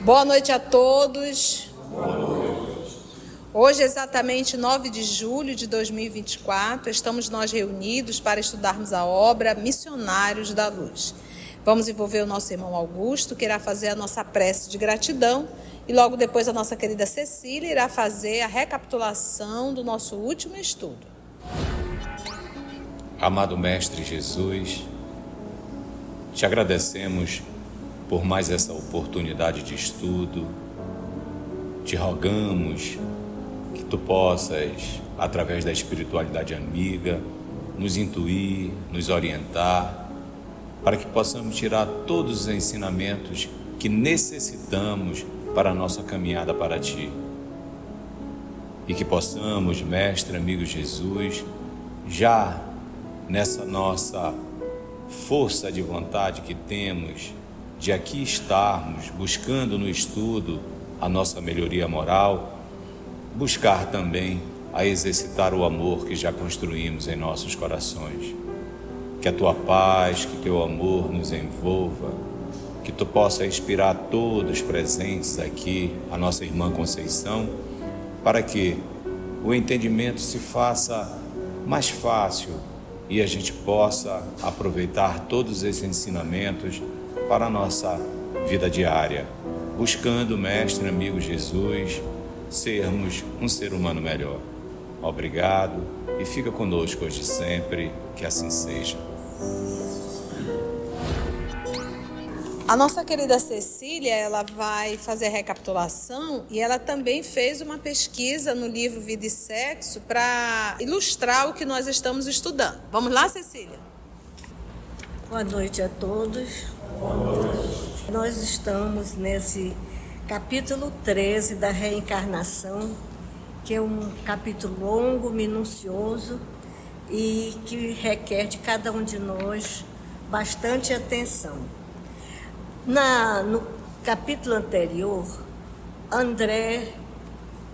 Boa noite a todos. Hoje, exatamente 9 de julho de 2024, estamos nós reunidos para estudarmos a obra Missionários da Luz. Vamos envolver o nosso irmão Augusto, que irá fazer a nossa prece de gratidão, e logo depois a nossa querida Cecília irá fazer a recapitulação do nosso último estudo. Amado Mestre Jesus, te agradecemos por mais essa oportunidade de estudo. Te rogamos que tu possas, através da espiritualidade amiga, nos intuir, nos orientar, para que possamos tirar todos os ensinamentos que necessitamos para a nossa caminhada para ti. E que possamos, Mestre, amigo Jesus, já nessa nossa força de vontade que temos de aqui estarmos buscando no estudo a nossa melhoria moral, buscar também a exercitar o amor que já construímos em nossos corações. Que a tua paz, que teu amor nos envolva, que tu possa inspirar todos presentes aqui, a nossa irmã Conceição, para que o entendimento se faça mais fácil e a gente possa aproveitar todos esses ensinamentos para a nossa vida diária, buscando, Mestre, amigo Jesus, sermos um ser humano melhor. Obrigado e fica conosco hoje e sempre, que assim seja. A nossa querida Cecília, ela vai fazer a recapitulação e ela também fez uma pesquisa no livro Vida e Sexo para ilustrar o que nós estamos estudando. Vamos lá, Cecília? Boa noite a todos. Boa noite. Nós estamos nesse capítulo 13 da reencarnação, que é um capítulo longo, minucioso e que requer de cada um de nós bastante atenção. No capítulo anterior, André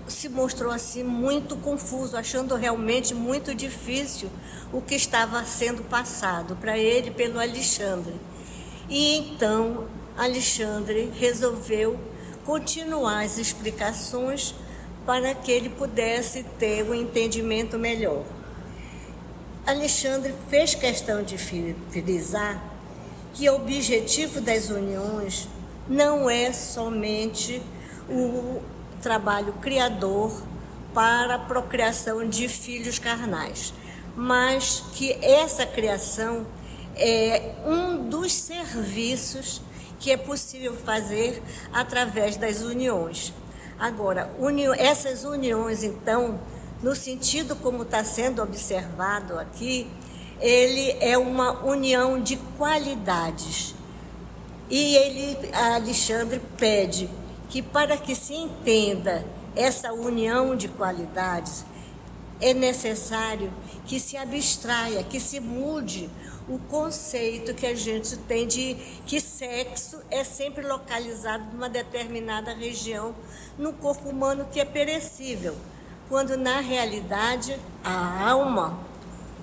se mostrou assim muito confuso, achando realmente muito difícil o que estava sendo passado para ele pelo Alexandre. E então Alexandre resolveu continuar as explicações para que ele pudesse ter um entendimento melhor. Alexandre fez questão de frisar que o objetivo das uniões não é somente o trabalho criador para a procriação de filhos carnais, mas que essa criação é um dos serviços que é possível fazer através das uniões. Agora, essas uniões, então, no sentido como está sendo observado aqui, ele é uma união de qualidades. E Alexandre pede que, para que se entenda essa união de qualidades, é necessário que se abstraia, que se mude o conceito que a gente tem de que sexo é sempre localizado numa determinada região no corpo humano que é perecível, quando na realidade a alma,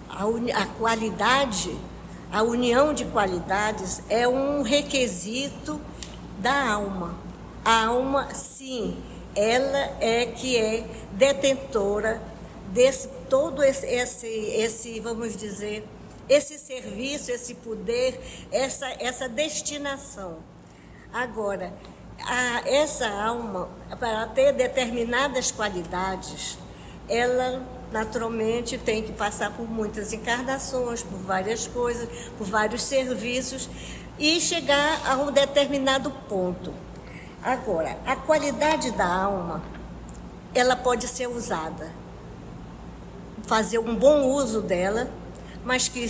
a qualidade, a união de qualidades é um requisito da alma. A alma, sim, ela é que é detentora desse todo esse vamos dizer, esse serviço, esse poder, essa destinação. Agora, essa alma, para ter determinadas qualidades, ela naturalmente tem que passar por muitas encarnações, por várias coisas, por vários serviços e chegar a um determinado ponto. Agora, a qualidade da alma, ela pode ser usada, fazer um bom uso dela, mas que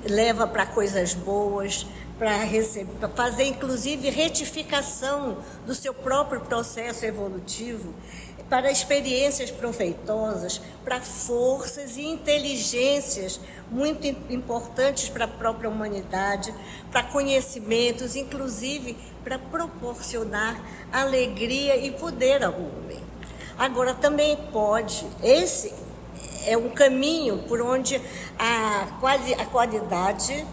leva para coisas boas, para fazer inclusive retificação do seu próprio processo evolutivo, para experiências proveitosas, para forças e inteligências muito importantes para a própria humanidade, para conhecimentos, inclusive para proporcionar alegria e poder ao homem. Agora, também pode, esse é um caminho por onde a qualidade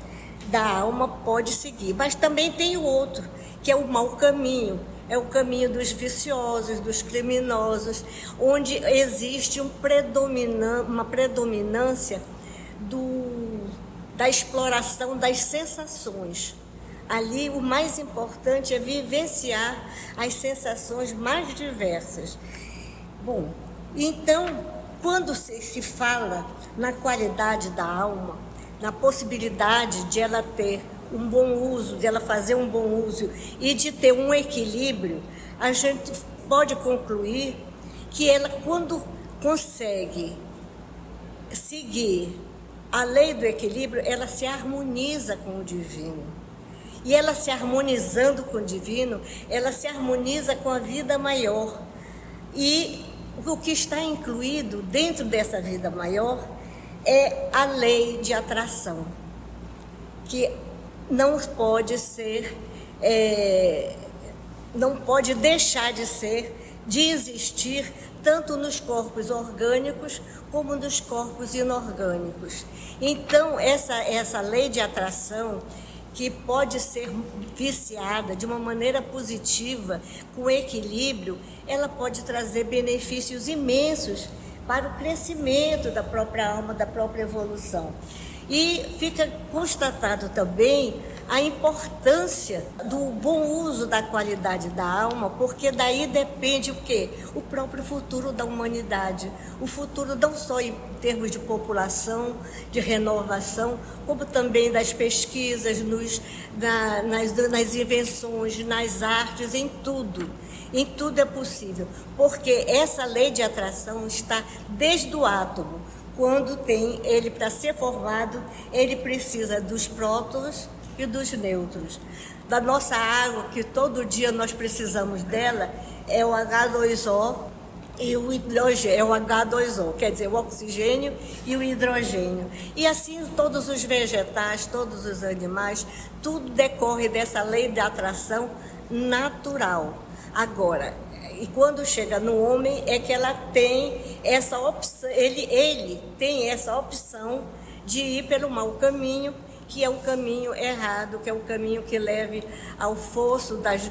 da alma pode seguir, mas também tem o outro, que é o mau caminho, é o caminho dos viciosos, dos criminosos, onde existe uma predominância da exploração das sensações. Ali o mais importante é vivenciar as sensações mais diversas. Bom, então, quando se fala na qualidade da alma, na possibilidade de ela ter um bom uso, de ela fazer um bom uso e de ter um equilíbrio, a gente pode concluir que ela, quando consegue seguir a lei do equilíbrio, ela se harmoniza com o divino. E ela se harmonizando com o divino, ela se harmoniza com a vida maior. E o que está incluído dentro dessa vida maior é a lei de atração, que não pode ser, não pode deixar de existir, tanto nos corpos orgânicos como nos corpos inorgânicos. Então, essa lei de atração, que pode ser viciada de uma maneira positiva, com equilíbrio, ela pode trazer benefícios imensos para o crescimento da própria alma, da própria evolução. E fica constatado também a importância do bom uso da qualidade da alma, porque daí depende o quê? O próprio futuro da humanidade. O futuro não só em termos de população, de renovação, como também das pesquisas, nas invenções, nas artes, em tudo. Em tudo é possível, porque essa lei de atração está desde o átomo. Quando tem ele, para ser formado, ele precisa dos prótons e dos nêutrons. Da nossa água, que todo dia nós precisamos dela, é o H2O e o hidrogênio, é o H2O, quer dizer, o oxigênio e o hidrogênio. E assim todos os vegetais, todos os animais, tudo decorre dessa lei de atração natural. Agora, e quando chega no homem é que ela tem essa opção, ele tem essa opção de ir pelo mau caminho, que é o caminho errado, que é o caminho que leva ao fosso das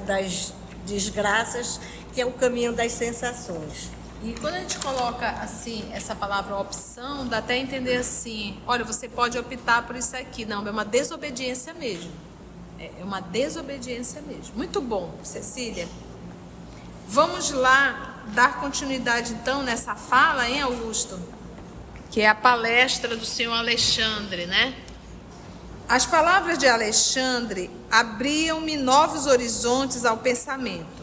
desgraças, que é o caminho das sensações. E quando a gente coloca assim essa palavra opção, dá até a entender assim, olha, você pode optar por isso aqui. Não, é uma desobediência mesmo. É uma desobediência mesmo. Muito bom, Cecília. Vamos lá dar continuidade então nessa fala, hein, Augusto? Que é a palestra do senhor Alexandre, né? As palavras de Alexandre abriam-me novos horizontes ao pensamento.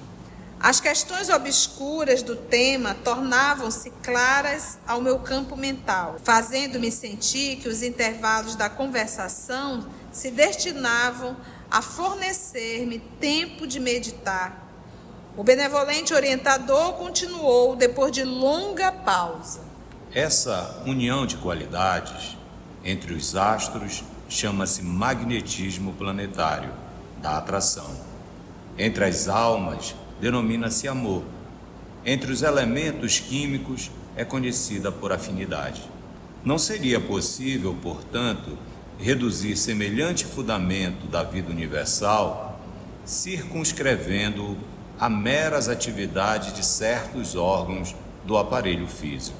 As questões obscuras do tema tornavam-se claras ao meu campo mental, fazendo-me sentir que os intervalos da conversação se destinavam a fornecer-me tempo de meditar. O benevolente orientador continuou depois de longa pausa. Essa união de qualidades entre os astros chama-se magnetismo planetário da atração. Entre as almas, denomina-se amor. Entre os elementos químicos, é conhecida por afinidade. Não seria possível, portanto, reduzir semelhante fundamento da vida universal, circunscrevendo-o a meras atividades de certos órgãos do aparelho físico.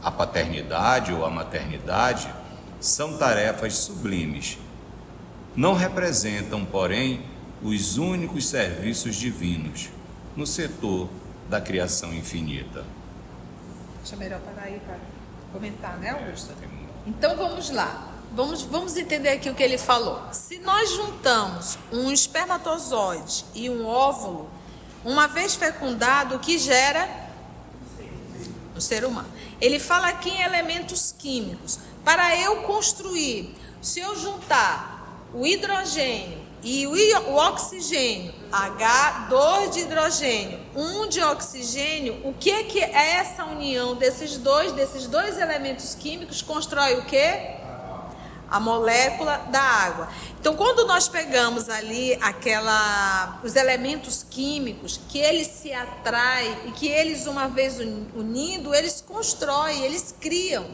A paternidade ou a maternidade são tarefas sublimes. Não representam, porém, os únicos serviços divinos no setor da criação infinita. Deixa melhor parar aí para comentar, né, Augusto? Então vamos lá. Vamos entender aqui o que ele falou. Se nós juntamos um espermatozoide e um óvulo, uma vez fecundado, o que gera? O ser humano. Ele fala aqui em elementos químicos. Para eu construir, se eu juntar o hidrogênio e o oxigênio, H2 de hidrogênio, 1 de oxigênio, o que é essa união desses dois elementos químicos constrói o quê? A molécula da água. Então, quando nós pegamos ali os elementos químicos, que eles se atraem e que eles, uma vez unidos, eles constroem, eles criam.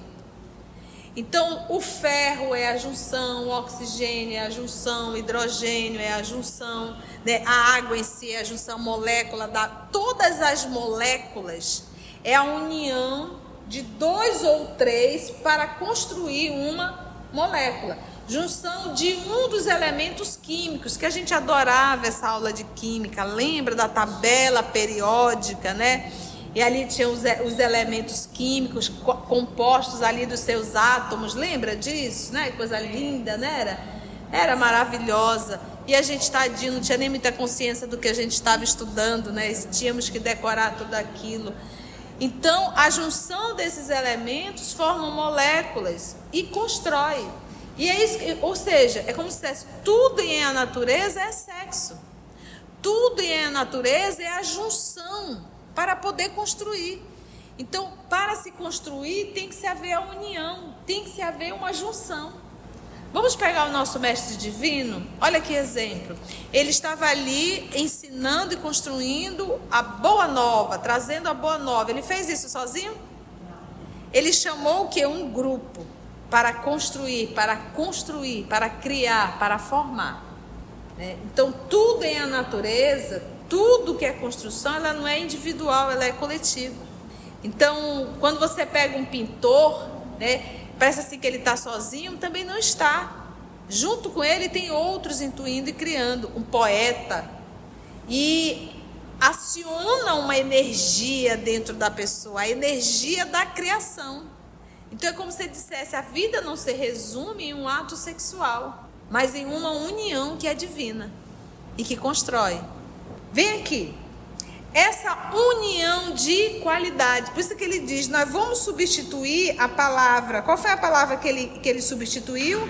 Então, o ferro é a junção, o oxigênio é a junção, o hidrogênio é a junção, né? A água em si é a junção, molécula, todas as moléculas é a união de 2 ou 3 para construir uma molécula. Junção de um dos elementos químicos, que a gente adorava essa aula de química, lembra da tabela periódica, né? E ali tinha os elementos químicos compostos ali dos seus átomos, lembra disso, né? Coisa linda, né? Era maravilhosa. E a gente, tadinho, não tinha nem muita consciência do que a gente estava estudando, né? Tínhamos que decorar tudo aquilo. Então, a junção desses elementos formam moléculas e constrói. E é isso, ou seja, é como se dissesse, tudo em a natureza é sexo. Tudo em a natureza é a junção para poder construir. Então, para se construir, tem que se haver a união, tem que se haver uma junção. Vamos pegar o nosso mestre divino? Olha que exemplo. Ele estava ali ensinando e construindo a boa nova, trazendo a boa nova. Ele fez isso sozinho? Ele chamou o quê? Um grupo para construir, para criar, para formar. Então, tudo em a natureza, tudo que é construção, ela não é individual, ela é coletiva. Então, quando você pega um pintor, né, parece assim que ele está sozinho, também não está. Junto com ele tem outros intuindo e criando. Um poeta. E aciona uma energia dentro da pessoa, a energia da criação. Então é como se ele dissesse, a vida não se resume em um ato sexual, mas em uma união que é divina e que constrói. Vem aqui, essa união de qualidade, por isso que ele diz, nós vamos substituir a palavra, qual foi a palavra que ele substituiu?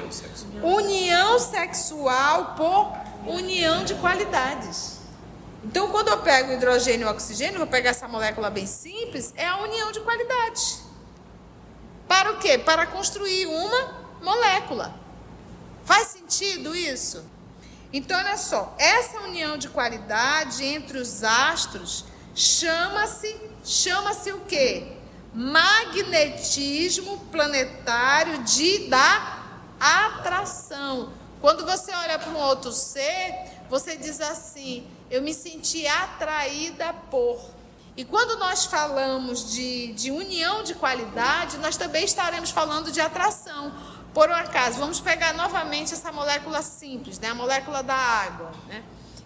União sexual por união de qualidades. Então, quando eu pego o hidrogênio e o oxigênio, vou pegar essa molécula bem simples, é a união de qualidades. Para o quê? Para construir uma molécula. Faz sentido isso? Então, olha só, essa união de qualidade entre os astros chama-se o quê? Magnetismo planetário da atração. Quando você olha para um outro ser, você diz assim, eu me senti atraída por. E quando nós falamos de união de qualidade, nós também estaremos falando de atração. Por um acaso, vamos pegar novamente essa molécula simples, né? A molécula da água, né?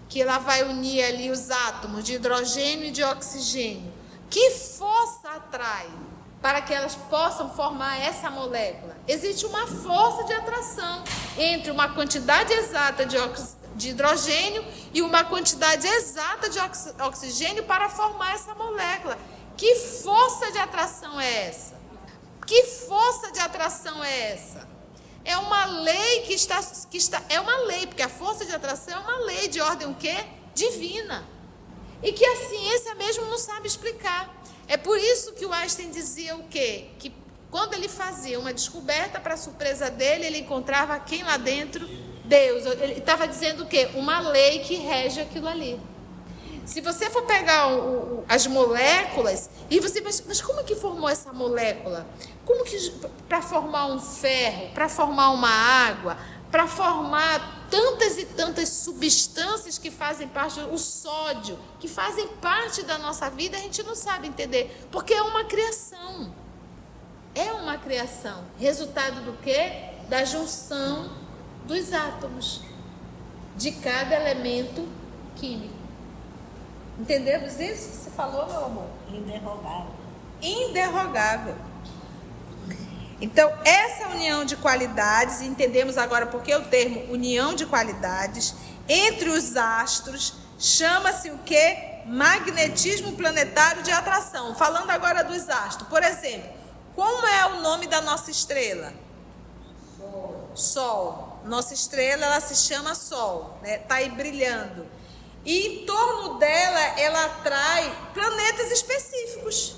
Que ela vai unir ali os átomos de hidrogênio e de oxigênio. Que força atrai para que elas possam formar essa molécula? Existe uma força de atração entre uma quantidade exata de hidrogênio e uma quantidade exata de oxigênio para formar essa molécula. Que força de atração é essa? Que força de atração é essa? É uma lei que está é uma lei, porque a força de atração é uma lei de ordem o quê? Divina. E que a ciência mesmo não sabe explicar. É por isso que o Einstein dizia o quê? Que quando ele fazia uma descoberta, para surpresa dele, ele encontrava quem lá dentro? Deus. Ele estava dizendo o quê? Uma lei que rege aquilo ali. Se você for pegar as moléculas, e você mas como que formou essa molécula? Como que para formar um ferro, para formar uma água, para formar tantas e tantas substâncias que fazem parte, o sódio, que fazem parte da nossa vida, a gente não sabe entender, porque é uma criação. É uma criação. Resultado do quê? Da junção dos átomos de cada elemento químico. Entendemos isso que você falou, meu amor? Inderrogável. Inderrogável. Então, essa união de qualidades, entendemos agora porque o termo união de qualidades, entre os astros, chama-se o quê? Magnetismo planetário de atração. Falando agora dos astros, por exemplo, como é o nome da nossa estrela? Sol. Nossa estrela, ela se chama Sol, né? Tá aí brilhando. E em torno dela, ela atrai planetas específicos.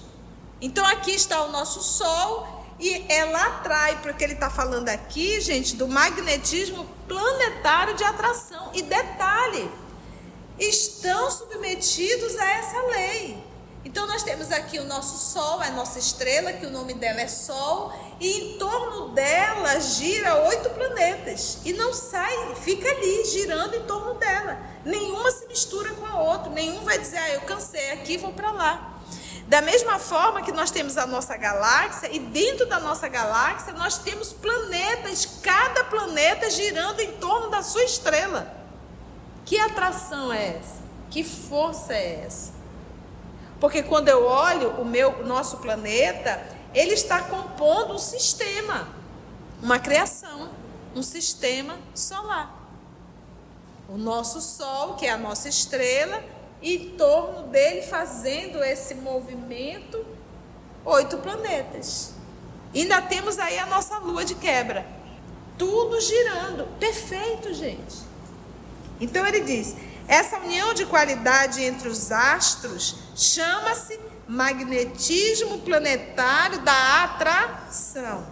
Então, aqui está o nosso Sol e ela atrai, porque ele está falando aqui, gente, do magnetismo planetário de atração. E detalhe, estão submetidos a essa lei. Então, nós temos aqui o nosso Sol, a nossa estrela, que o nome dela é Sol, e em torno dela gira 8 planetas. E não sai, fica ali, girando em torno dela. Nenhuma se mistura com a outra, nenhum vai dizer, eu cansei aqui, vou para lá. Da mesma forma que nós temos a nossa galáxia, e dentro da nossa galáxia nós temos planetas, cada planeta girando em torno da sua estrela. Que atração é essa? Que força é essa? Porque quando eu olho o nosso planeta, ele está compondo um sistema, uma criação, um sistema solar. O nosso Sol, que é a nossa estrela, e em torno dele, fazendo esse movimento, 8 planetas. Ainda temos aí a nossa lua de quebra. Tudo girando. Perfeito, gente. Então ele diz, essa união de qualidade entre os astros chama-se magnetismo planetário da atração.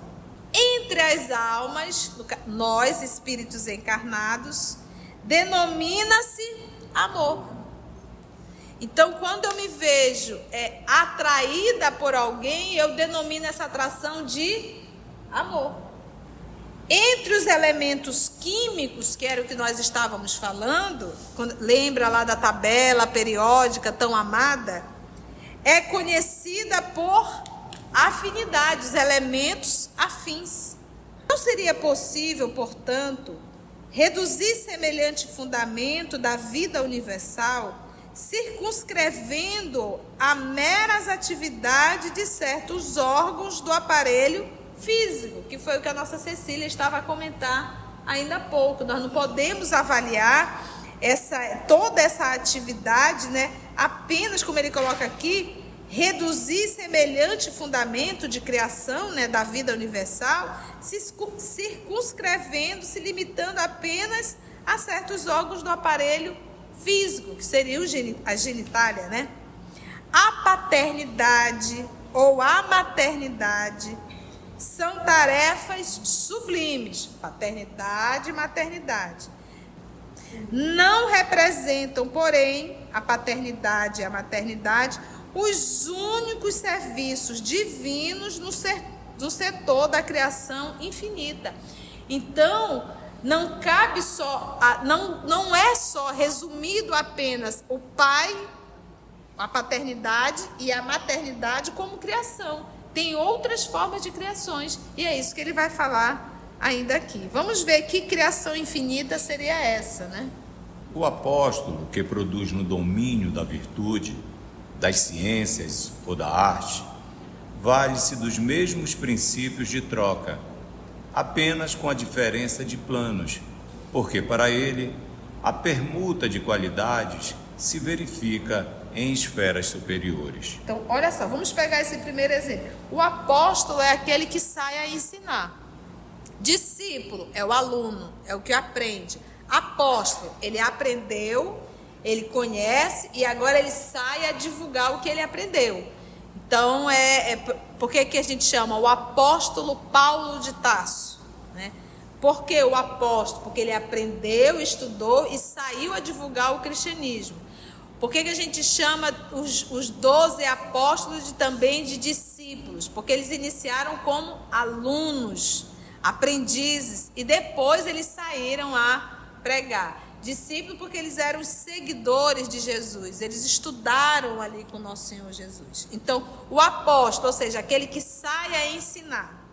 Entre as almas, nós, espíritos encarnados, denomina-se amor. Então, quando eu me vejo atraída por alguém, eu denomino essa atração de amor. Entre os elementos químicos, que era o que nós estávamos falando, lembra lá da tabela periódica tão amada, é conhecida por afinidade, os elementos afins. Não seria possível, portanto, reduzir semelhante fundamento da vida universal circunscrevendo a meras atividades de certos órgãos do aparelho físico, que foi o que a nossa Cecília estava a comentar ainda há pouco. Nós não podemos avaliar toda essa atividade, né, apenas, como ele coloca aqui, reduzir semelhante fundamento de criação, né, da vida universal, circunscrevendo, se limitando apenas a certos órgãos do aparelho físico, que seria a genitália, né? A paternidade ou a maternidade são tarefas sublimes, paternidade e maternidade. Não representam, porém, a paternidade e a maternidade, os únicos serviços divinos no setor da criação infinita. Então, não cabe só, não é só resumido apenas o pai, a paternidade e a maternidade como criação. Tem outras formas de criações e é isso que ele vai falar ainda aqui. Vamos ver que criação infinita seria essa, né? O apóstolo que produz no domínio da virtude, das ciências ou da arte, vale-se dos mesmos princípios de troca, apenas com a diferença de planos, porque para ele a permuta de qualidades se verifica em esferas superiores. Então, olha só, vamos pegar esse primeiro exemplo. O apóstolo é aquele que sai a ensinar. Discípulo é o aluno, é o que aprende. Apóstolo, ele aprendeu, ele conhece e agora ele sai a divulgar o que ele aprendeu. Então, por que a gente chama o apóstolo Paulo de Tarso, né? Por que o apóstolo? Porque ele aprendeu, estudou e saiu a divulgar o cristianismo. Por que a gente chama os 12 apóstolos também de discípulos? Porque eles iniciaram como alunos, aprendizes, e depois eles saíram a pregar. Discípulos porque eles eram os seguidores de Jesus, eles estudaram ali com o nosso Senhor Jesus. Então, o apóstolo, ou seja, aquele que sai a ensinar,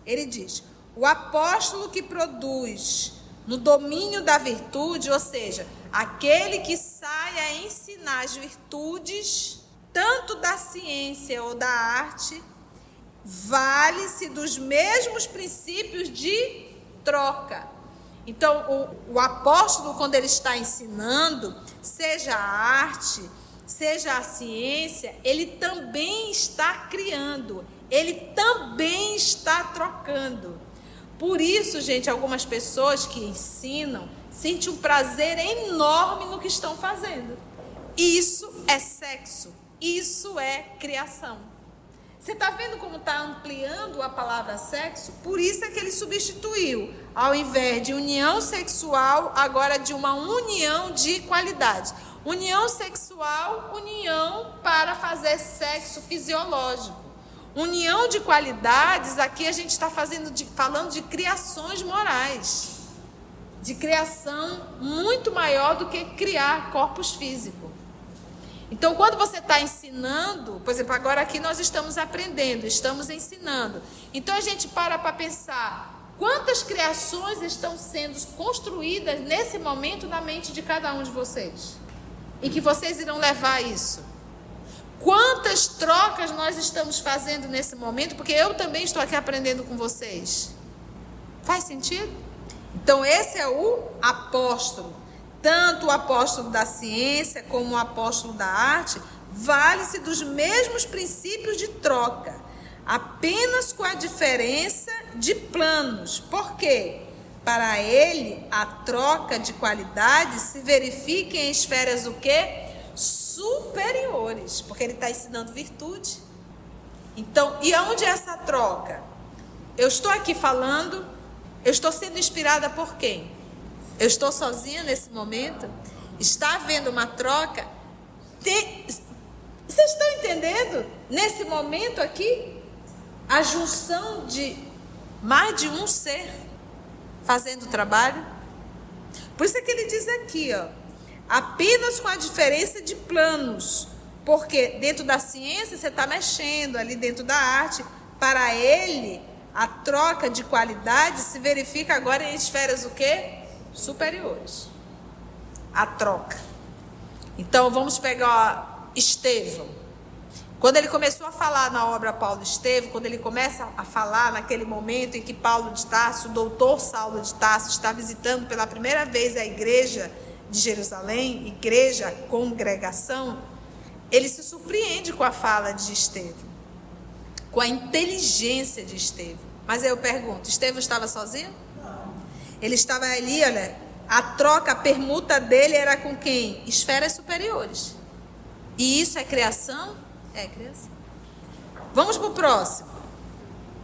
ele diz, o apóstolo que produz no domínio da virtude, ou seja, aquele que sai a ensinar as virtudes, tanto da ciência ou da arte, vale-se dos mesmos princípios de troca. Então, o apóstolo, quando ele está ensinando, seja a arte, seja a ciência, ele também está criando, ele também está trocando. Por isso, gente, algumas pessoas que ensinam sentem um prazer enorme no que estão fazendo. Isso é sexo, isso é criação. Você está vendo como está ampliando a palavra sexo? Por isso é que ele substituiu, ao invés de união sexual, agora de uma união de qualidade. União sexual, união para fazer sexo fisiológico. União de qualidades, aqui a gente está falando de criações morais, de criação muito maior do que criar corpos físicos. Então, quando você está ensinando, por exemplo, agora aqui nós estamos aprendendo, estamos ensinando. Então, a gente para pensar quantas criações estão sendo construídas nesse momento na mente de cada um de vocês. E que vocês irão levar isso. Quantas trocas nós estamos fazendo nesse momento, porque eu também estou aqui aprendendo com vocês. Faz sentido? Então, esse é o apóstolo. Tanto o apóstolo da ciência como o apóstolo da arte vale-se dos mesmos princípios de troca, apenas com a diferença de planos. Por quê? Para ele, a troca de qualidade se verifica em esferas o quê? Superiores, porque ele está ensinando virtude. Então, e aonde é essa troca? Eu estou aqui falando, eu estou sendo inspirada por quem? Eu estou sozinha nesse momento? Está havendo uma troca? Vocês estão entendendo? Nesse momento aqui, a junção de mais de um ser fazendo o trabalho. Por isso é que ele diz aqui, ó, apenas com a diferença de planos, porque dentro da ciência você está mexendo, ali dentro da arte, para ele a troca de qualidade se verifica agora em esferas o quê? Superiores. A troca. Então vamos pegar Estevão. Quando ele começou a falar na obra Paulo de Estevão, quando ele começa a falar naquele momento em que Paulo de Tarso, o doutor Saulo de Tarso, está visitando pela primeira vez a igreja de Jerusalém, igreja, congregação, ele se surpreende com a fala de Estevão, com a inteligência de Estevão. Mas aí eu pergunto, Estevão estava sozinho? Não. Ele estava ali, olha, a troca, a permuta dele era com quem? Esferas superiores. E isso é criação? É criação. Vamos para o próximo.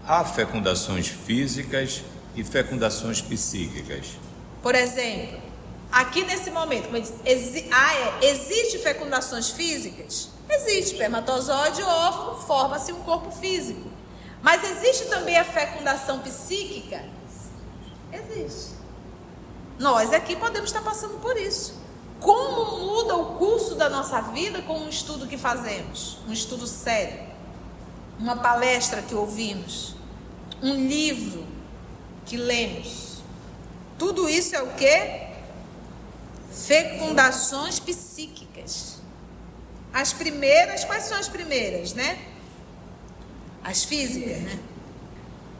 Há fecundações físicas e fecundações psíquicas. Por exemplo, aqui nesse momento, como eu disse, existe fecundações físicas? Existe, espermatozoide e óvulo, forma-se um corpo físico. Mas existe também a fecundação psíquica? Existe. Nós aqui podemos estar passando por isso. Como muda o curso da nossa vida com um estudo que fazemos? Um estudo sério. Uma palestra que ouvimos. Um livro que lemos. Tudo isso é o quê? Fecundações psíquicas. As primeiras, quais são as primeiras, né? As físicas, né?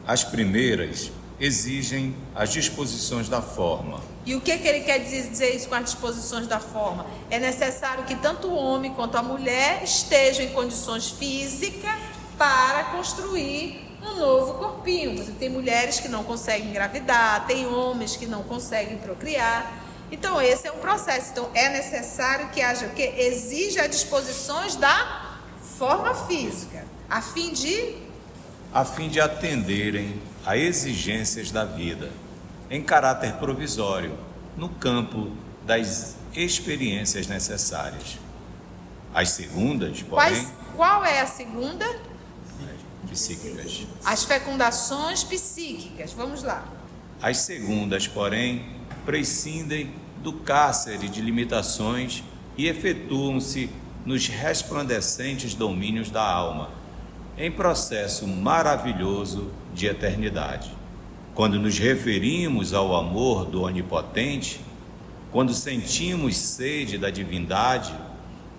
As primeiras exigem as disposições da forma. E o que ele quer dizer isso com as disposições da forma? É necessário que tanto o homem quanto a mulher estejam em condições físicas para construir um novo corpinho. Você tem mulheres que não conseguem engravidar, tem homens que não conseguem procriar. Então, esse é um processo. Então, é necessário que haja o quê? Exige as disposições da forma física, a fim de atenderem a exigências da vida, em caráter provisório, no campo das experiências necessárias. As segundas, porém... Qual é a segunda? Psíquicas. As fecundações psíquicas. Vamos lá. As segundas, porém, prescindem do cárcere de limitações e efetuam-se nos resplandecentes domínios da alma, em processo maravilhoso de eternidade. Quando nos referimos ao amor do Onipotente, quando sentimos sede da divindade,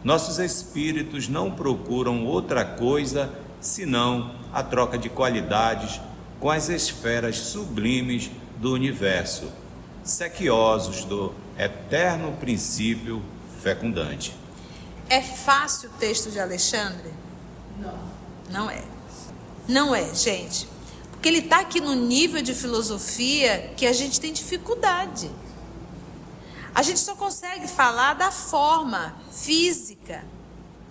nossos espíritos não procuram outra coisa senão a troca de qualidades com as esferas sublimes do universo, sequiosos do eterno princípio fecundante. É fácil o texto de Alexandre? Não é. Não é, gente. Porque ele está aqui no nível de filosofia que a gente tem dificuldade. A gente só consegue falar da forma física,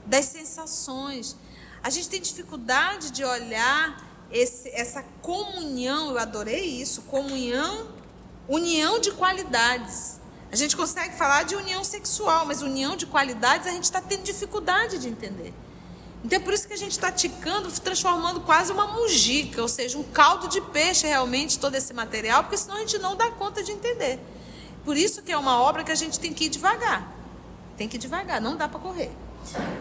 das sensações. A gente tem dificuldade de olhar essa comunhão, eu adorei isso, comunhão, união de qualidades. A gente consegue falar de união sexual, mas união de qualidades a gente está tendo dificuldade de entender. Então é por isso que a gente está ticando, transformando quase uma mujica, ou seja, um caldo de peixe realmente todo esse material, porque senão a gente não dá conta de entender. Por isso que é uma obra que a gente tem que ir devagar. Tem que ir devagar, não dá para correr.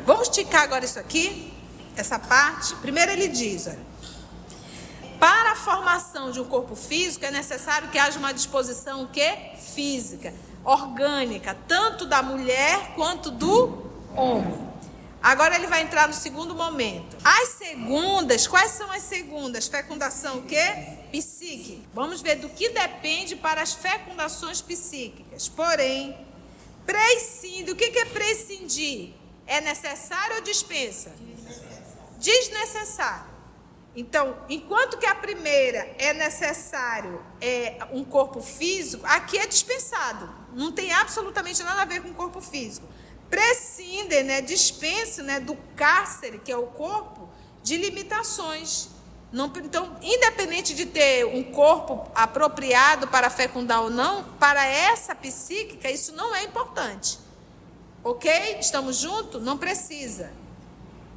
Vamos ticar agora isso aqui, essa parte. Primeiro ele diz, olha, para a formação de um corpo físico é necessário que haja uma disposição o quê? Física, orgânica, tanto da mulher quanto do homem. Agora ele vai entrar no segundo momento. As segundas, quais são as segundas? Fecundação o quê? Psíquica. Vamos ver do que depende para as fecundações psíquicas. Porém, prescinde. O que é prescindir? É necessário ou dispensa? Desnecessário. Então, enquanto que a primeira é necessário um corpo físico, aqui é dispensado. Não tem absolutamente nada a ver com o corpo físico. Prescinde, dispensa do cárcere, que é o corpo, de limitações. Não, então, independente de ter um corpo apropriado para fecundar ou não, para essa psíquica, isso não é importante. Ok? Estamos juntos? Não precisa.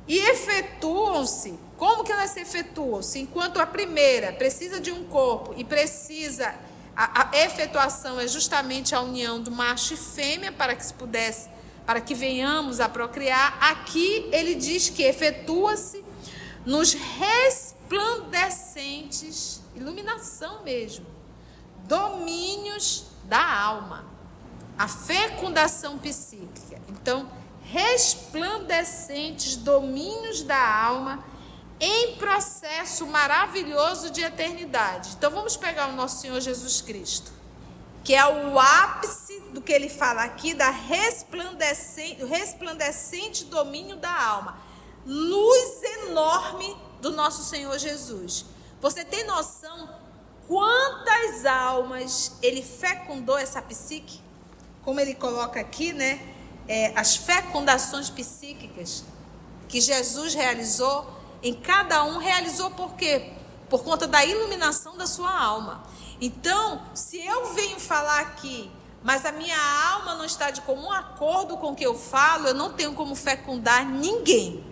E efetuam-se. Como que elas se efetuam-se? Enquanto a primeira precisa de um corpo e precisa... A efetuação é justamente a união do macho e fêmea para que venhamos a procriar. Aqui ele diz que efetua-se nos resplandecentes, iluminação mesmo, domínios da alma, a fecundação psíquica. Então, resplandecentes domínios da alma em processo maravilhoso de eternidade. Então, vamos pegar o nosso Senhor Jesus Cristo, que é o ápice do que ele fala aqui, da resplandecente domínio da alma. Luz enorme do nosso Senhor Jesus. Você tem noção quantas almas ele fecundou essa psique? Como ele coloca aqui, as fecundações psíquicas que Jesus realizou, em cada um realizou por quê? Por conta da iluminação da sua alma. Então, se eu venho falar aqui, mas a minha alma não está de comum acordo com o que eu falo, eu não tenho como fecundar ninguém.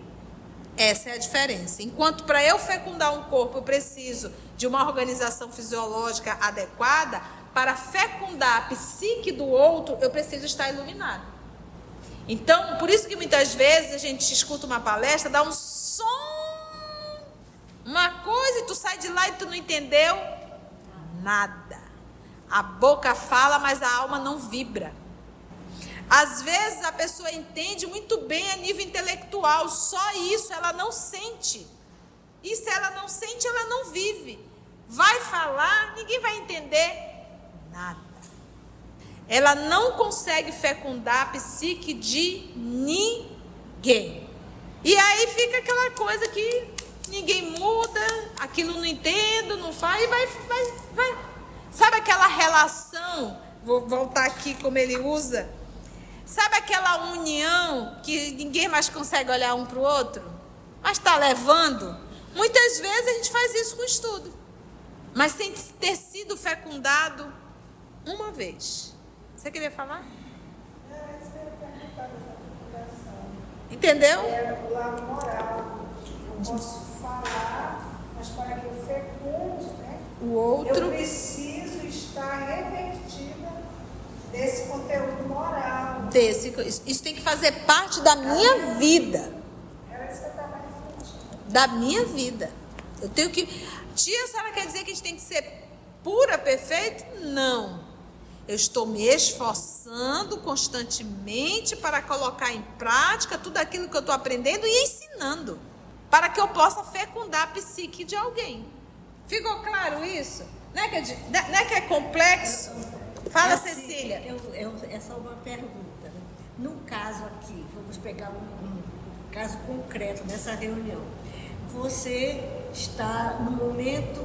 Essa é a diferença. Enquanto para eu fecundar um corpo eu preciso de uma organização fisiológica adequada, para fecundar a psique do outro, eu preciso estar iluminado. Então, por isso que muitas vezes a gente escuta uma palestra, dá um som, uma coisa, e tu sai de lá e tu não entendeu nada. A boca fala, mas a alma não vibra. Às vezes a pessoa entende muito bem a nível intelectual, só isso ela não sente. E se ela não sente, ela não vive. Vai falar, ninguém vai entender nada. Ela não consegue fecundar a psique de ninguém. E aí fica aquela coisa que ninguém muda, aquilo não entendo, não faz, e vai. Sabe aquela relação, vou voltar aqui como ele usa, sabe aquela união que ninguém mais consegue olhar um para o outro, mas está levando? Muitas vezes a gente faz isso com estudo, mas sem ter sido fecundado uma vez. Você queria falar? Entendeu? É o lado moral. Eu posso falar, mas para que eu fecunde, o outro, eu preciso estar revestida desse conteúdo moral. Isso tem que fazer parte da minha vida. Era isso que eu estava refletindo. Da minha vida. Eu tenho que... Tia, a senhora quer dizer que a gente tem que ser pura, perfeita? Não. Eu estou me esforçando constantemente para colocar em prática tudo aquilo que eu estou aprendendo e ensinando, para que eu possa fecundar a psique de alguém. Ficou claro isso? Não é que é complexo? Fala, Cecília. Essa é uma pergunta. No caso aqui, vamos pegar um caso concreto nessa reunião. Você está, no momento,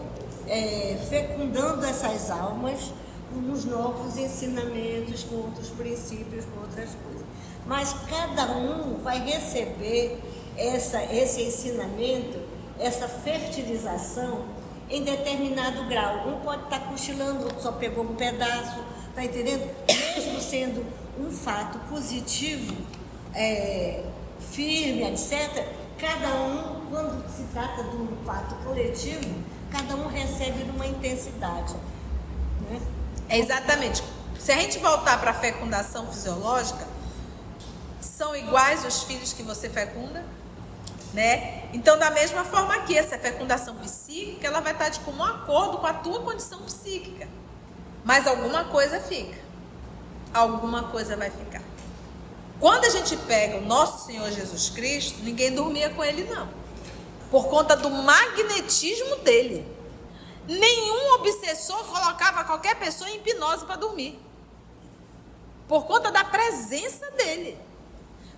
fecundando essas almas com os novos ensinamentos, com outros princípios, com outras coisas. Mas cada um vai receber esse ensinamento, essa fertilização, em determinado grau. Um pode estar cochilando, outro só pegou um pedaço, está entendendo? Mesmo sendo um fato positivo, firme, etc., cada um, quando se trata de um fato coletivo, cada um recebe numa intensidade, né? Exatamente. Se a gente voltar para a fecundação fisiológica, são iguais os filhos que você fecunda, né? Então, da mesma forma aqui, essa fecundação psíquica, ela vai estar de comum acordo com a tua condição psíquica. Mas alguma coisa fica. Alguma coisa vai ficar. Quando a gente pega o nosso Senhor Jesus Cristo, ninguém dormia com ele, não. Por conta do magnetismo dele. Nenhum obsessor colocava qualquer pessoa em hipnose para dormir. Por conta da presença dele.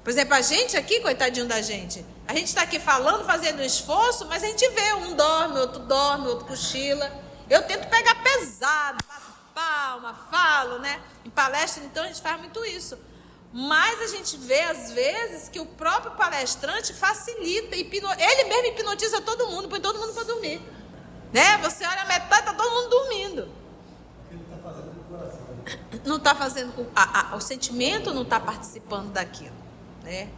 Por exemplo, a gente aqui, coitadinho da gente, a gente está aqui falando, fazendo um esforço, mas a gente vê, um dorme, outro cochila. Eu tento pegar pesado, bato palma, falo, né? Em palestra, então, a gente faz muito isso. Mas a gente vê, às vezes, que o próprio palestrante facilita, ele mesmo hipnotiza todo mundo, põe todo mundo para dormir. Né? Você olha a metade, está todo mundo dormindo. Não está fazendo com o sentimento não está participando daquilo, né?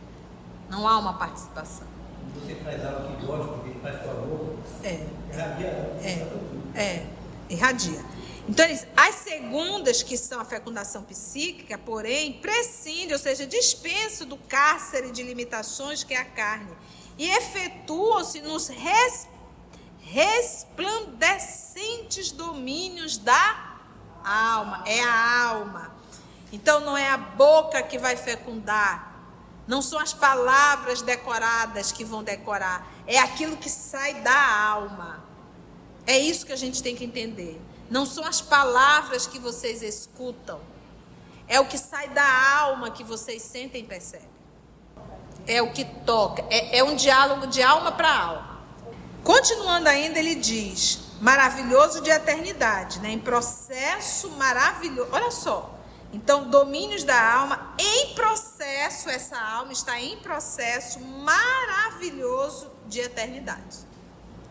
Não há uma participação. Você faz algo que gosta, porque faz com amor. Irradia. Então, as segundas, que são a fecundação psíquica, porém, prescindem, ou seja, dispensam do cárcere de limitações que é a carne, e efetuam-se nos resplandecentes domínios da alma. É a alma. Então, não é a boca que vai fecundar, não são as palavras decoradas que vão decorar, é aquilo que sai da alma. É isso que a gente tem que entender. Não são as palavras que vocês escutam, é o que sai da alma que vocês sentem e percebem. É o que toca, é um diálogo de alma para alma. Continuando ainda, ele diz, maravilhoso de eternidade, né? Em processo maravilhoso, olha só. Então, domínios da alma, em processo, essa alma está em processo maravilhoso de eternidade.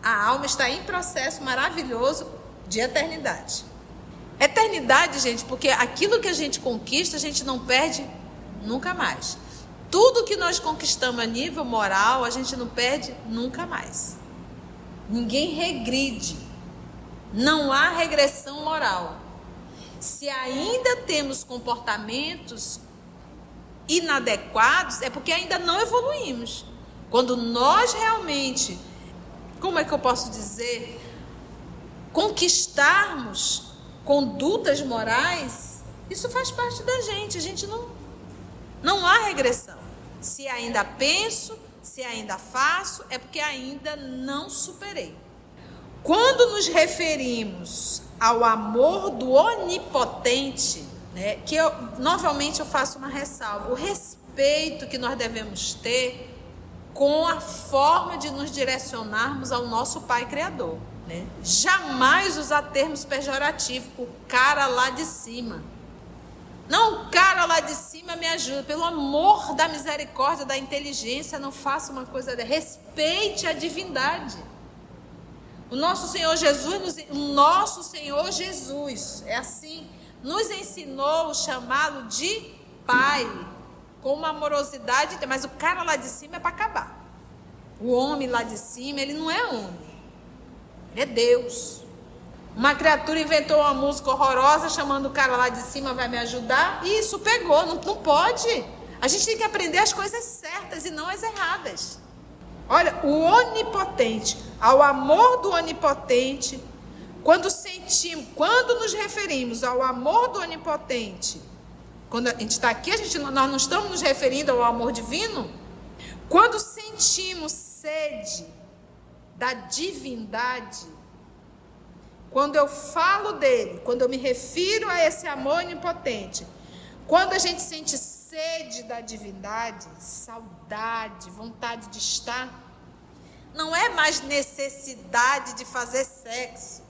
A alma está em processo maravilhoso de eternidade. Eternidade, gente, porque aquilo que a gente conquista, a gente não perde nunca mais. Tudo que nós conquistamos a nível moral, a gente não perde nunca mais. Ninguém regride. Não há regressão moral. Se ainda temos comportamentos inadequados, é porque ainda não evoluímos. Quando nós realmente, como é que eu posso dizer, conquistarmos condutas morais, isso faz parte da gente. A gente não há regressão. Se ainda penso, se ainda faço, é porque ainda não superei. Quando nos referimos ao amor do onipotente, né, que novamente eu faço uma ressalva, o respeito que nós devemos ter com a forma de nos direcionarmos ao nosso Pai Criador, né? Jamais usar termos pejorativos, o cara lá de cima. Não, o cara lá de cima me ajuda, pelo amor da misericórdia, da inteligência, não faça uma coisa dessa. Respeite a divindade. O nosso Senhor Jesus, é assim, nos ensinou chamá-lo de Pai, com uma amorosidade, mas o cara lá de cima é para acabar. O homem lá de cima, ele não é homem, ele é Deus. Uma criatura inventou uma música horrorosa, chamando o cara lá de cima, vai me ajudar, e isso pegou, não pode. A gente tem que aprender as coisas certas e não as erradas. Olha, o onipotente, ao amor do onipotente, quando nos referimos ao amor do onipotente, quando a gente está aqui, nós não estamos nos referindo ao amor divino. Quando sentimos sede da divindade, quando eu falo dele, quando eu me refiro a esse amor onipotente, quando a gente sente sede da divindade, saudade, vontade de estar, não é mais necessidade de fazer sexo,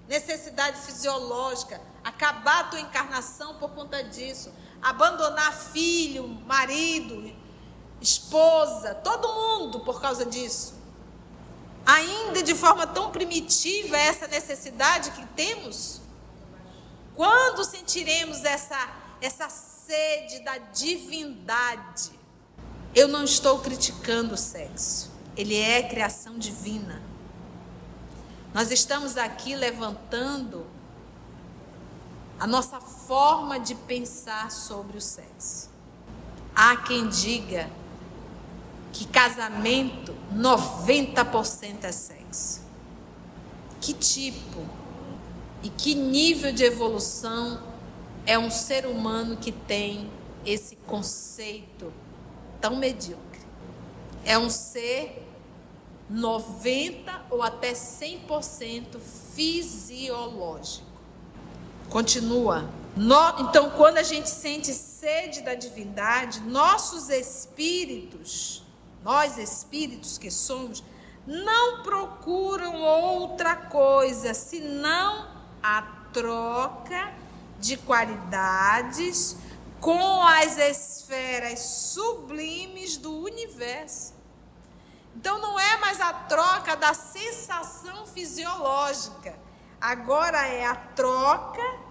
necessidade fisiológica, acabar a tua encarnação por conta disso, abandonar filho, marido, esposa, todo mundo por causa disso. Ainda de forma tão primitiva essa necessidade que temos? Quando sentiremos essa sede da divindade? Eu não estou criticando o sexo. ele é criação divina. Nós estamos aqui levantando a nossa forma de pensar sobre o sexo. Há quem diga que casamento 90% é sexo. Que tipo e que nível de evolução é um ser humano que tem esse conceito tão medíocre? É um ser 90% ou até 100% fisiológico. Continua. Então, quando a gente sente sede da divindade, nossos espíritos, nós espíritos que somos, não procuram outra coisa senão a troca de qualidades com as esferas sublimes do universo. Então não é mais a troca da sensação fisiológica, agora é a troca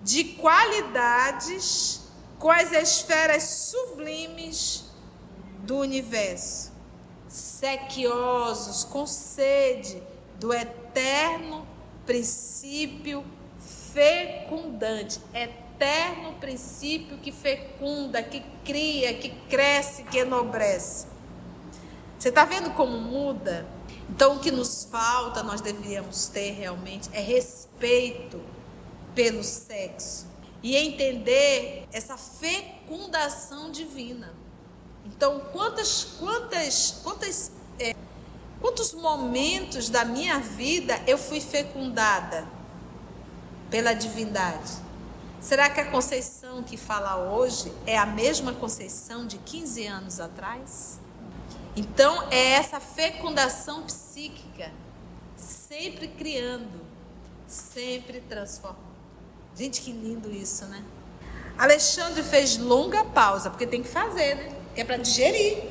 de qualidades com as esferas sublimes do universo, sequiosos, com sede do eterno princípio fecundante, eterno princípio que fecunda, que cria, que cresce, que enobrece. Você está vendo como muda? Então o que nos falta, nós devíamos ter realmente, é respeito pelo sexo e entender essa fecundação divina. Então, quantos momentos da minha vida eu fui fecundada pela divindade? Será que a Conceição que fala hoje é a mesma Conceição de 15 anos atrás? Então, é essa fecundação psíquica, sempre criando, sempre transformando. Gente, que lindo isso, né? Alexandre fez longa pausa, porque tem que fazer, né? Que é para digerir.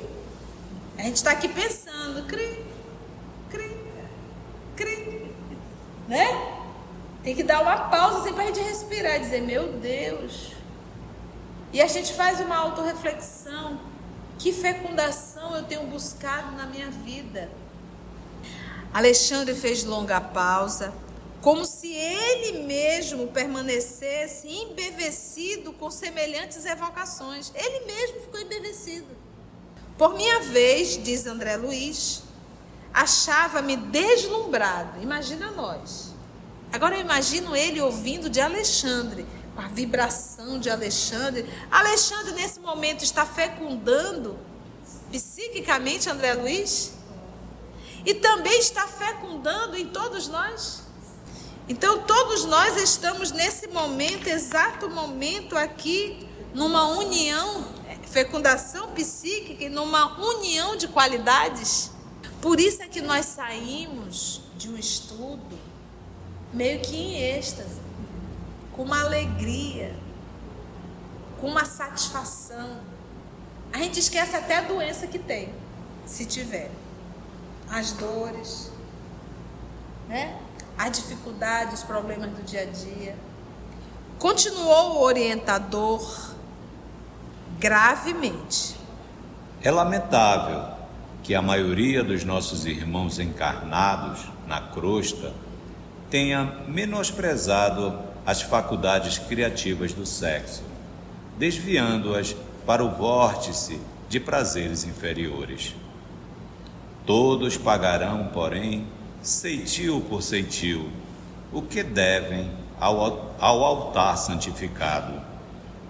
A gente está aqui pensando, cri, né? Tem que dar uma pausa assim para a gente respirar e dizer, meu Deus. E a gente faz uma autorreflexão. Que fecundação eu tenho buscado na minha vida? Alexandre fez longa pausa, como se ele mesmo permanecesse embevecido com semelhantes evocações. Ele mesmo ficou embevecido. Por minha vez, diz André Luiz, achava-me deslumbrado. Imagina nós. Agora eu imagino ele ouvindo de Alexandre, com a vibração de Alexandre. Alexandre, nesse momento, está fecundando psiquicamente André Luiz? E também está fecundando em todos nós? Então, todos nós estamos nesse momento, exato momento aqui, numa união, fecundação psíquica e numa união de qualidades. Por isso é que nós saímos de um estudo meio que em êxtase, com uma alegria, com uma satisfação. A gente esquece até a doença que tem, se tiver. As dores, né? As dificuldades, os problemas do dia a dia. Continuou o orientador gravemente. É lamentável que a maioria dos nossos irmãos encarnados na crosta tenha menosprezado as faculdades criativas do sexo, desviando-as para o vórtice de prazeres inferiores. Todos pagarão, porém, ceitil por ceitil, o que devem ao altar santificado,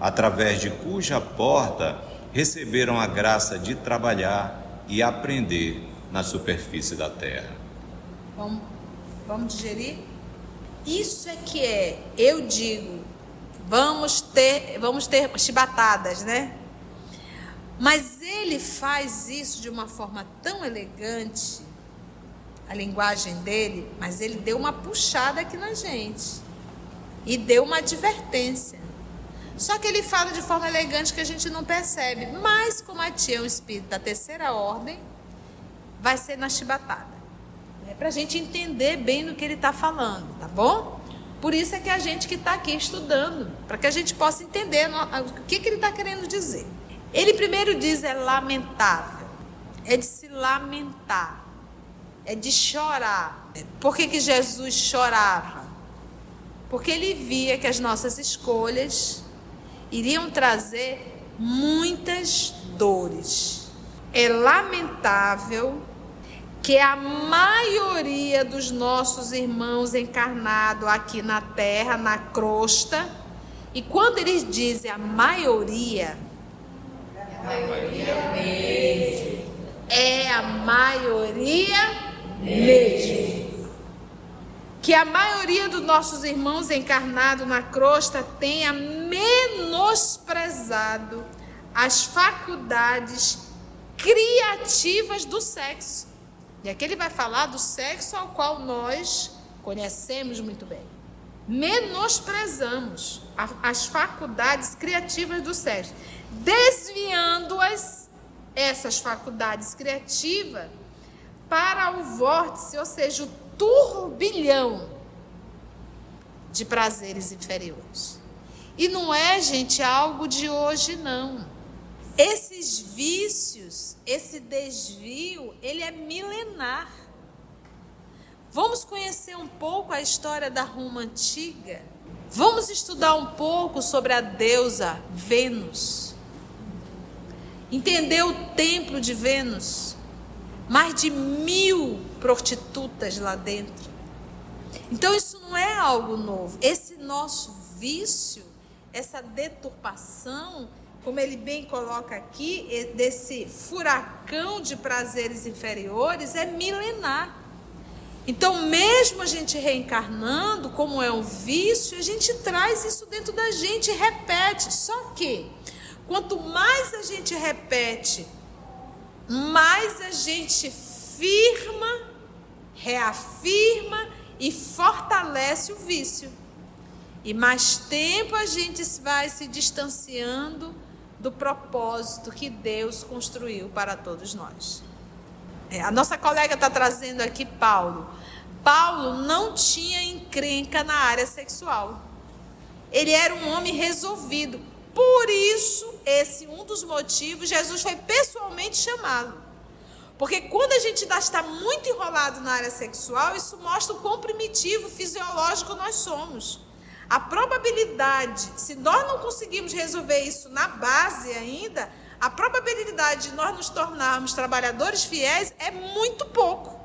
através de cuja porta receberam a graça de trabalhar e aprender na superfície da terra. Vamos digerir? Isso é que é, eu digo, vamos ter chibatadas, né? Mas ele faz isso de uma forma tão elegante, a linguagem dele, mas ele deu uma puxada aqui na gente e deu uma advertência. Só que ele fala de forma elegante que a gente não percebe, mas como a tia é um espírito da terceira ordem, vai ser na chibatada. Para a gente entender bem no que ele está falando, tá bom? Por isso é que a gente que está aqui estudando, para que a gente possa entender o que ele está querendo dizer. Ele primeiro diz, é lamentável. é de se lamentar, é de chorar. Por que Jesus chorava? Porque ele via que as nossas escolhas iriam trazer muitas dores. É lamentável que a maioria dos nossos irmãos encarnados aqui na terra, na crosta, e quando eles dizem a maioria mesmo. É a maioria mesmo. Que a maioria dos nossos irmãos encarnados na crosta tenha menosprezado as faculdades criativas do sexo. E aqui ele vai falar do sexo ao qual nós conhecemos muito bem. Menosprezamos as faculdades criativas do sexo, desviando-as, essas faculdades criativas, para o vórtice, ou seja, o turbilhão de prazeres inferiores. E não é, gente, algo de hoje, não. Esses vícios, esse desvio, ele é milenar. Vamos conhecer um pouco a história da Roma antiga? Vamos estudar um pouco sobre a deusa Vênus. Entender o templo de Vênus? Mais de 1000 prostitutas lá dentro. Então isso não é algo novo. Esse nosso vício, essa deturpação, como ele bem coloca aqui, desse furacão de prazeres inferiores, é milenar. Então, mesmo a gente reencarnando, como é um vício, a gente traz isso dentro da gente e repete. Só que, quanto mais a gente repete, mais a gente firma, reafirma e fortalece o vício. E mais tempo a gente vai se distanciando do propósito que Deus construiu para todos nós. A nossa colega está trazendo aqui Paulo. Paulo não tinha encrenca na área sexual. Ele era um homem resolvido. Por isso, esse um dos motivos, Jesus foi pessoalmente chamá-lo. Porque quando a gente está muito enrolado na área sexual, isso mostra o quão primitivo, fisiológico nós somos. A probabilidade, se nós não conseguirmos resolver isso na base ainda, a probabilidade de nós nos tornarmos trabalhadores fiéis é muito pouco.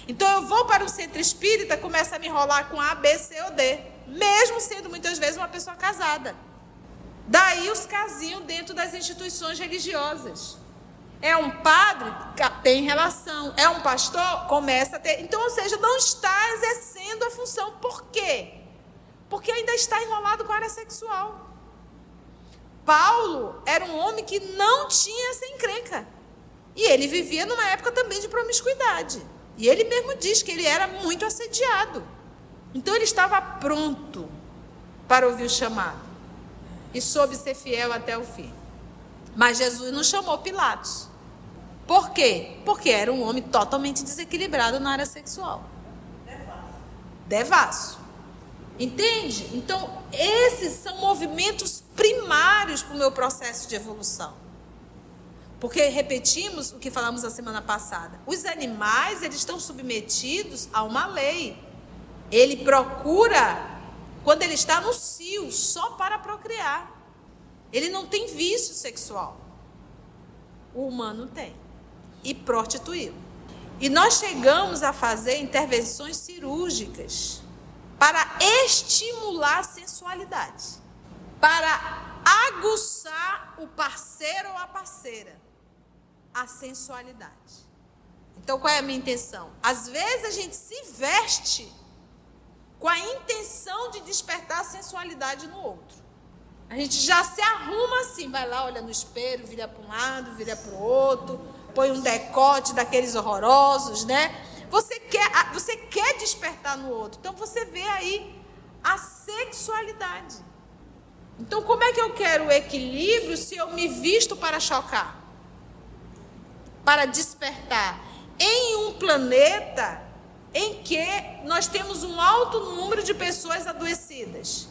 Então eu vou para o centro espírita, começo a me enrolar com A, B, C ou D, mesmo sendo muitas vezes uma pessoa casada. Daí os casinhos dentro das instituições religiosas. É um padre, tem relação. É um pastor, começa a ter. Então, ou seja, não está exercendo a função. Por quê? Porque ainda está enrolado com a área sexual. Paulo era um homem que não tinha essa encrenca. E ele vivia numa época também de promiscuidade. E ele mesmo diz que ele era muito assediado. Então ele estava pronto para ouvir o chamado. E soube ser fiel até o fim. Mas Jesus não chamou Pilatos. Por quê? Porque era um homem totalmente desequilibrado na área sexual. Devasso. Entende? Então, esses são movimentos primários para o meu processo de evolução. Porque repetimos o que falamos a semana passada. Os animais, eles estão submetidos a uma lei. Ele procura, quando ele está no cio, só para procriar. Ele não tem vício sexual. O humano tem. E prostituiu. E nós chegamos a fazer intervenções cirúrgicas para estimular a sensualidade, para aguçar o parceiro ou a parceira, a sensualidade. Então, qual é a minha intenção? Às vezes a gente se veste com a intenção de despertar a sensualidade no outro. A gente já se arruma assim, vai lá, olha no espelho, vira para um lado, vira para o outro, põe um decote daqueles horrorosos, né? Você quer despertar no outro. Então, você vê aí a sexualidade. Então, como é que eu quero o equilíbrio se eu me visto para chocar? Para despertar. Em um planeta em que nós temos um alto número de pessoas adoecidas.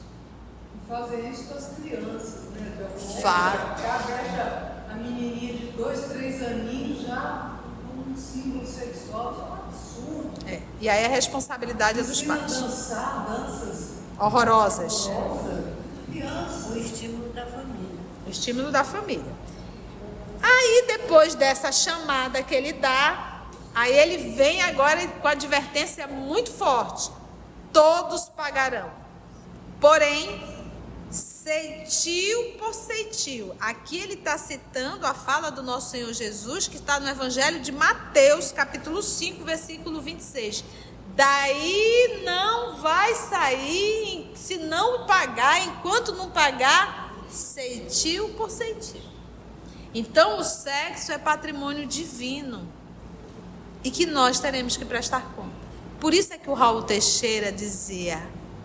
Fazer isso com as crianças, né? Faz. Já deixa a menininha de 2, 3 aninhos já símbolo sexual, isso é um absurdo. E aí a responsabilidade é dos pais. Dançar danças Horrorosas. crianças. O estímulo da família. O estímulo da família. Aí, depois dessa chamada que ele dá, aí ele vem agora com a advertência muito forte. Todos pagarão. Porém, ceitil por ceitil. Aqui ele está citando a fala do nosso Senhor Jesus, que está no Evangelho de Mateus, capítulo 5, versículo 26. Daí não vai sair, se não pagar, enquanto não pagar, ceitil por ceitil. Então o sexo é patrimônio divino e que nós teremos que prestar conta. Por isso é que o Raul Teixeira dizia: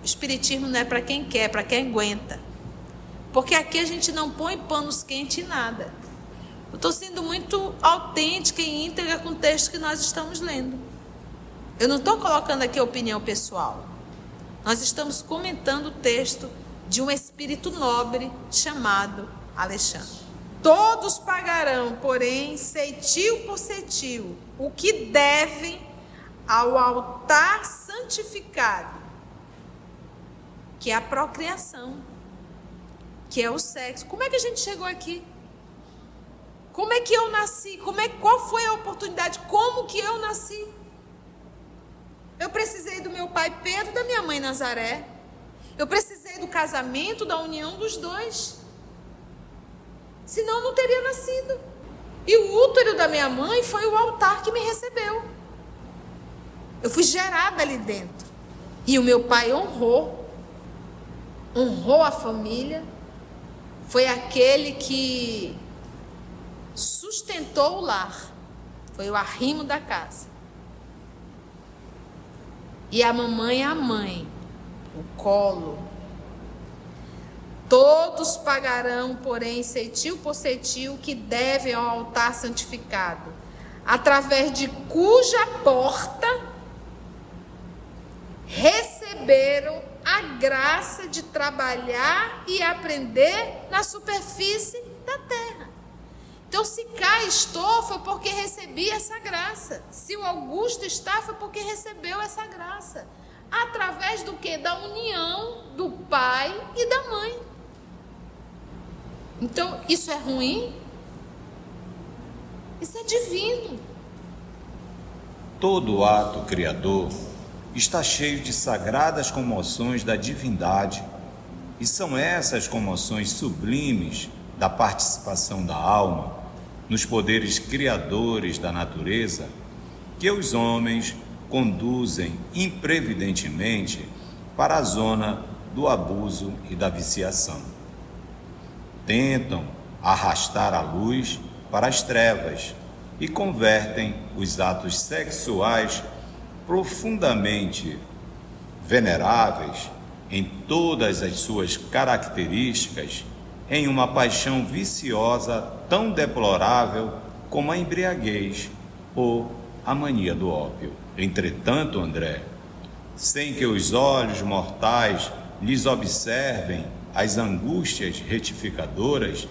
o espiritismo não é para quem quer, é para quem aguenta. Porque aqui a gente não põe panos quentes em nada. Eu estou sendo muito autêntica e íntegra com o texto que nós estamos lendo. Eu não estou colocando aqui a opinião pessoal. Nós estamos comentando o texto de um espírito nobre chamado Alexandre. Todos pagarão, porém, ceitil por ceitil, o que devem ao altar santificado, que é a procriação, que é o sexo. Como é que a gente chegou aqui? Como é que eu nasci? Qual foi a oportunidade? Como que eu nasci? Eu precisei do meu pai Pedro e da minha mãe Nazaré. Eu precisei do casamento, da união dos dois. Senão eu não teria nascido. E o útero da minha mãe foi o altar que me recebeu. Eu fui gerada ali dentro. E o meu pai honrou a família. Foi aquele que sustentou o lar. Foi o arrimo da casa. E a mamãe é a mãe, o colo. Todos pagarão, porém, ceitil por ceitil, que devem ao altar santificado, através de cuja porta receberam a graça de trabalhar e aprender na superfície da terra. Então, se cá estou, foi porque recebi essa graça. Se o Augusto está, foi porque recebeu essa graça. Através do quê? Da união do pai e da mãe. Então, isso é ruim? Isso é divino. Todo ato criador está cheio de sagradas comoções da divindade, e são essas comoções sublimes da participação da alma nos poderes criadores da natureza que os homens conduzem imprevidentemente para a zona do abuso e da viciação. Tentam arrastar a luz para as trevas e convertem os atos sexuais profundamente veneráveis em todas as suas características em uma paixão viciosa tão deplorável como a embriaguez ou a mania do ópio. Entretanto, André, sem que os olhos mortais lhes observem as angústias retificadoras,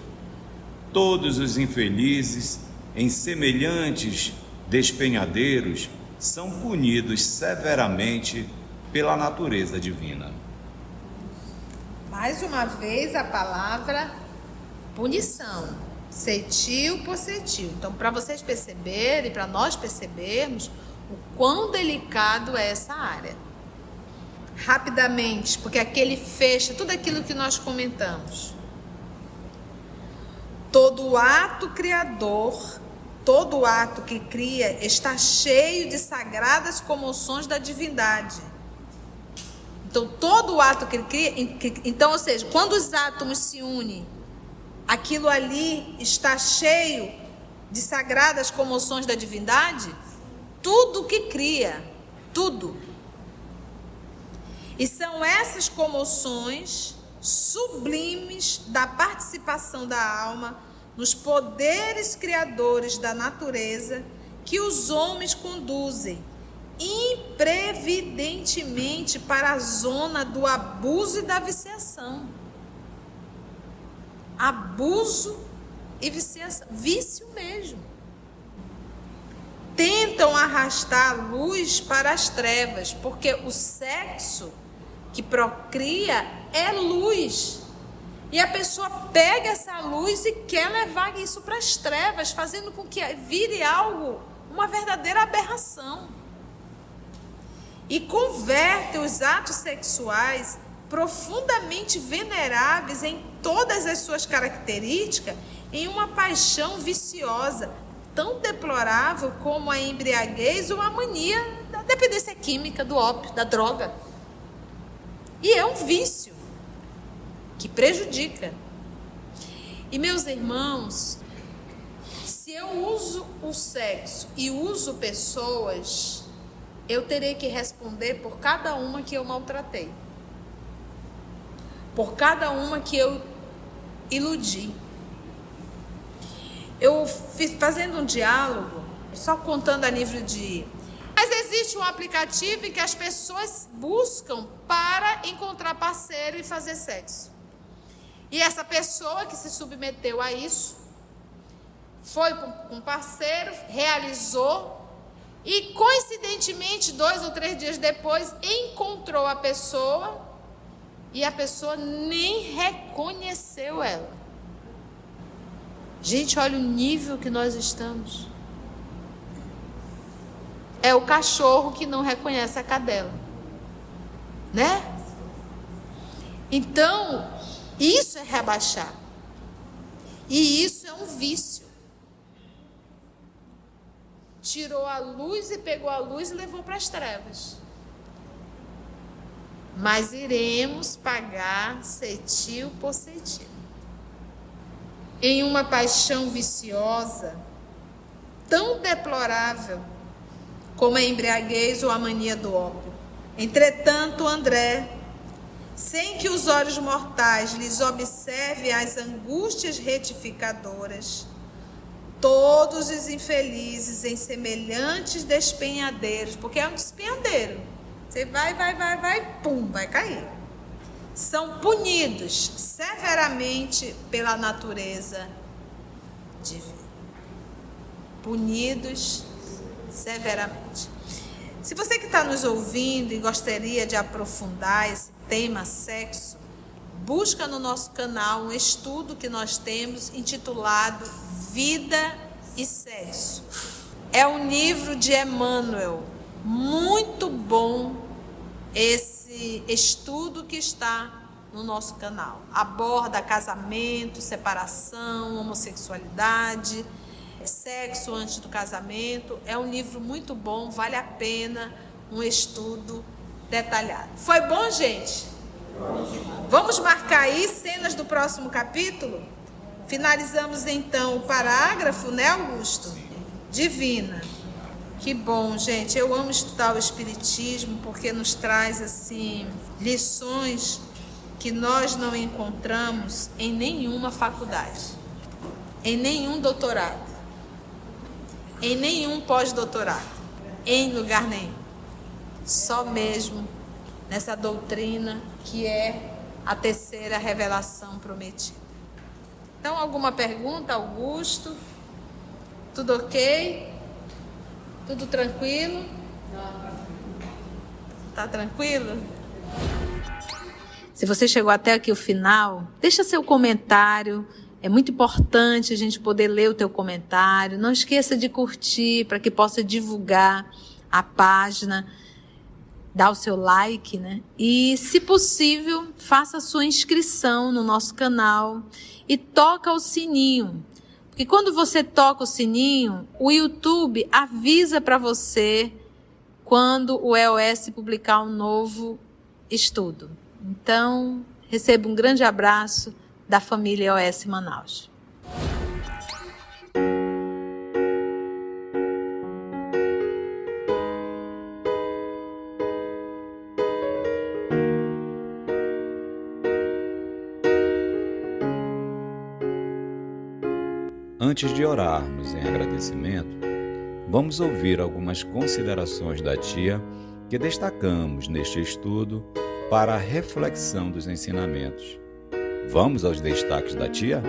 todos os infelizes em semelhantes despenhadeiros são punidos severamente pela natureza divina. Mais uma vez a palavra punição, ceitil por ceitil. Então, para vocês perceberem, para nós percebermos o quão delicado é essa área. Rapidamente, porque aqui ele fecha tudo aquilo que nós comentamos. Todo ato criador, todo ato que cria está cheio de sagradas comoções da divindade. Então, todo ato que ele cria, então, ou seja, quando os átomos se unem, aquilo ali está cheio de sagradas comoções da divindade, tudo que cria, tudo. E são essas comoções sublimes da participação da alma nos poderes criadores da natureza que os homens conduzem imprevidentemente para a zona do abuso e da viciação. Abuso e viciação, vício mesmo. tentam arrastar a luz para as trevas, porque o sexo que procria é luz. E a pessoa pega essa luz e quer levar isso para as trevas, fazendo com que vire algo, uma verdadeira aberração. E converte os atos sexuais profundamente veneráveis em todas as suas características em uma paixão viciosa, tão deplorável como a embriaguez ou a mania da dependência química, do ópio, da droga. E é um vício que prejudica. E meus irmãos, se eu uso o sexo e uso pessoas, eu terei que responder por cada uma que eu maltratei, por cada uma que eu iludi. Eu fiz fazendo um diálogo, só contando a nível de... Mas existe um aplicativo em que as pessoas buscam para encontrar parceiro e fazer sexo. E essa pessoa que se submeteu a isso, foi com um parceiro, realizou, e coincidentemente 2 ou 3 dias depois encontrou a pessoa, e a pessoa nem reconheceu ela. Gente, olha o nível que nós estamos. É o cachorro que não reconhece a cadela, né? Então, isso é rebaixar. E isso é um vício. Tirou a luz e pegou a luz e levou para as trevas. Mas iremos pagar cetil por cetil. Em uma paixão viciosa, tão deplorável como a embriaguez ou a mania do ópio. Entretanto, André, sem que os olhos mortais lhes observem as angústias retificadoras, todos os infelizes em semelhantes despenhadeiros, porque é um despenhadeiro, você vai, pum, vai cair, são punidos severamente pela natureza divina. Punidos severamente. Se você que está nos ouvindo e gostaria de aprofundar esse tema sexo, busca no nosso canal um estudo que nós temos intitulado Vida e Sexo. É um livro de Emmanuel, muito bom esse estudo que está no nosso canal. Aborda casamento, separação, homossexualidade, sexo antes do casamento. É um livro muito bom, vale a pena um estudo detalhado. Foi bom, gente? Vamos marcar aí cenas do próximo capítulo? Finalizamos então o parágrafo, né, Augusto? Divina. Que bom, gente. Eu amo estudar o Espiritismo porque nos traz assim lições que nós não encontramos em nenhuma faculdade, em nenhum doutorado, em nenhum pós-doutorado, em lugar nenhum. Só mesmo nessa doutrina que é a terceira revelação prometida. Então, alguma pergunta, Augusto? Tudo ok? Tudo tranquilo? Tá tranquilo? Se você chegou até aqui o final, deixa seu comentário. É muito importante a gente poder ler o teu comentário. Não esqueça de curtir para que possa divulgar a página. Dá o seu like, né? E, se possível, faça a sua inscrição no nosso canal e toca o sininho. Porque quando você toca o sininho, o YouTube avisa para você quando o EOS publicar um novo estudo. Então, receba um grande abraço da família EOS Manaus. Antes de orarmos em agradecimento, vamos ouvir algumas considerações da tia que destacamos neste estudo para a reflexão dos ensinamentos. Vamos aos destaques da tia?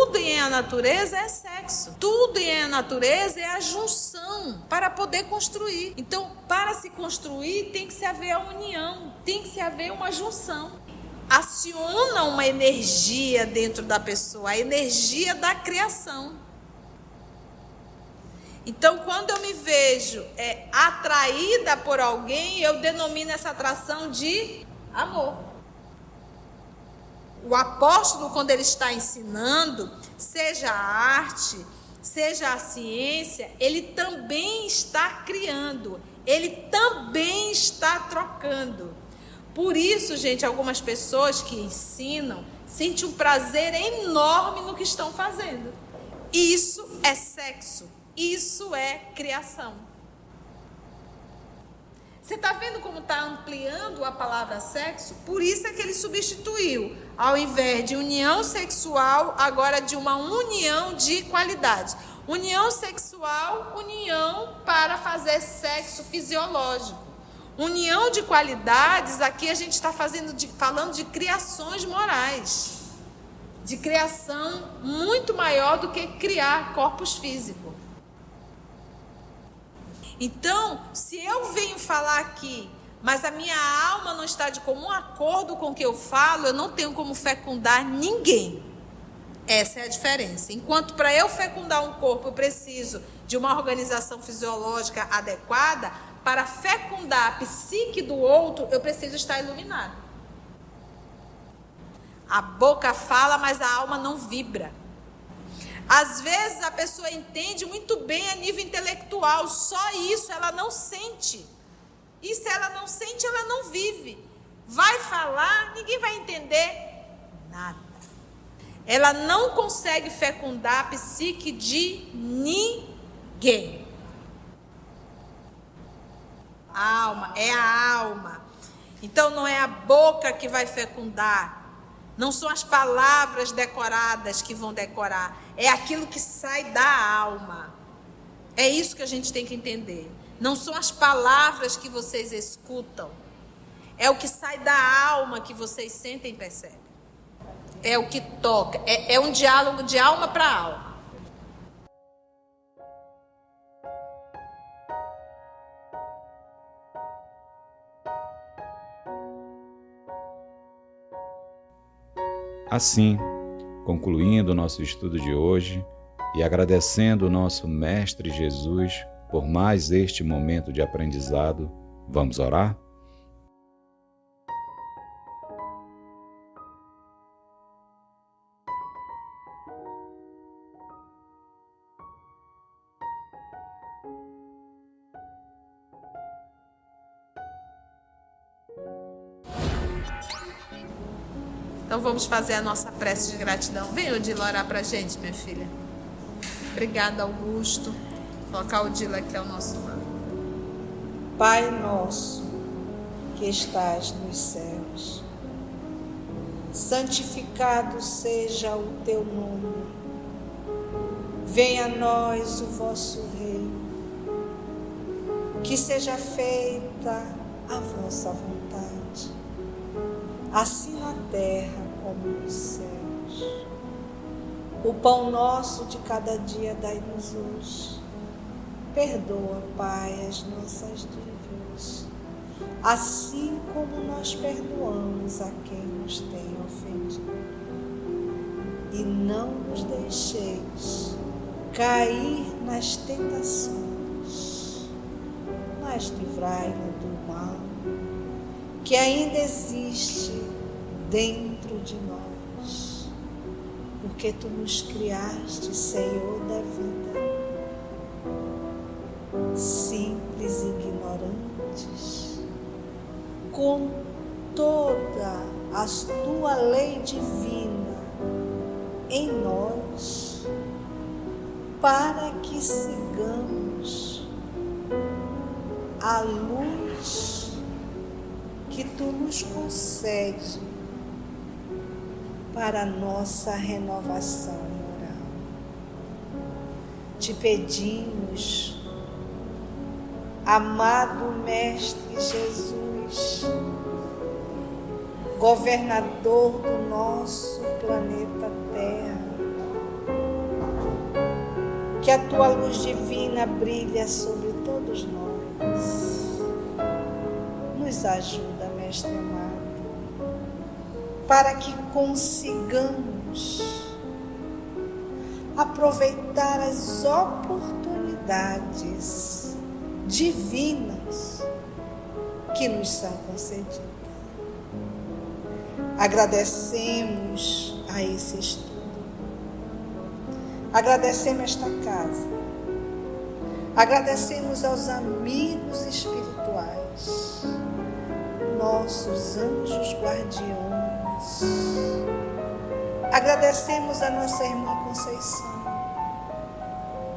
tudo em a natureza é sexo. Tudo em a natureza é a junção para poder construir. Então, para se construir, tem que se haver a união, tem que se haver uma junção. Aciona uma energia dentro da pessoa, a energia da criação. Então, quando eu me vejo atraída por alguém, eu denomino essa atração de amor. O apóstolo, quando ele está ensinando, seja a arte, seja a ciência, ele também está criando, ele também está trocando. Por isso, gente, algumas pessoas que ensinam sentem um prazer enorme no que estão fazendo. Isso é sexo, isso é criação. Você está vendo como está ampliando a palavra sexo? Por isso é que ele substituiu, ao invés de união sexual, agora de uma união de qualidade. União sexual, união para fazer sexo fisiológico. União de qualidades, aqui a gente está falando de criações morais. De criação muito maior do que criar corpos físicos. Então, se eu venho falar aqui, mas a minha alma não está de comum acordo com o que eu falo, eu não tenho como fecundar ninguém. Essa é a diferença. Enquanto para eu fecundar um corpo eu preciso de uma organização fisiológica adequada, para fecundar a psique do outro, eu preciso estar iluminado. A boca fala, mas a alma não vibra. Às vezes a pessoa entende muito bem a nível intelectual, só isso ela não sente. E se ela não sente, ela não vive. Vai falar, ninguém vai entender nada. Ela não consegue fecundar a psique de ninguém. A alma é a alma. Então não é a boca que vai fecundar. Não são as palavras decoradas que vão decorar. É aquilo que sai da alma. É isso que a gente tem que entender. Não são as palavras que vocês escutam. É o que sai da alma que vocês sentem e percebem. É o que toca. É um diálogo de alma para alma. Assim, concluindo o nosso estudo de hoje e agradecendo o nosso Mestre Jesus por mais este momento de aprendizado, vamos orar? Então vamos fazer a nossa prece de gratidão. Vem, Odila, orar para a gente, minha filha. Obrigada, Augusto. Vou colocar o Odila aqui ao nosso lado. Pai nosso, que estás nos céus, santificado seja o teu nome. Venha a nós o vosso reino. Que seja feita a vossa vontade, assim na terra como nos céus. O pão nosso de cada dia dai-nos hoje. Perdoa, Pai, as nossas dívidas, assim como nós perdoamos a quem nos tem ofendido. E não nos deixeis cair nas tentações, mas livrai-nos do mal, que ainda existe dentro de nós, porque Tu nos criaste, Senhor da vida, simples e ignorantes, com toda a Tua lei divina em nós, para que sigamos a luz que Tu nos concede para a nossa renovação moral. Te pedimos, amado Mestre Jesus, governador do nosso planeta Terra, Que a tua luz divina brilhe sobre todos nós. Nos ajuda, Mestre amado, para que consigamos aproveitar as oportunidades divinas que nos são concedidas. Agradecemos a esse estudo. Agradecemos esta casa. Agradecemos aos amigos espirituais, nossos anjos guardiões. Agradecemos a nossa irmã Conceição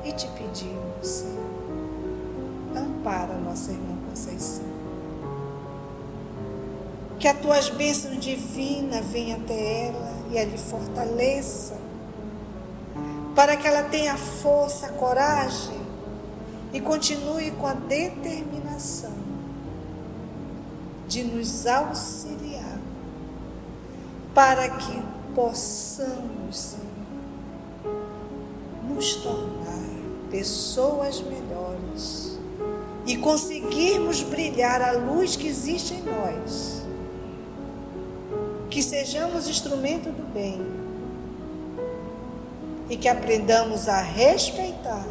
e te pedimos, Senhor, ampara a nossa irmã Conceição. Que as tuas bênçãos divinas venham até ela e a lhe fortaleça, para que ela tenha força, coragem e continue com a determinação de nos auxiliar, para que possamos, Senhor, nos tornar pessoas melhores e conseguirmos brilhar a luz que existe em nós. Que sejamos instrumento do bem e que aprendamos a respeitar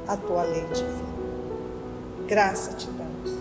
a tua lei divina. Graça te damos.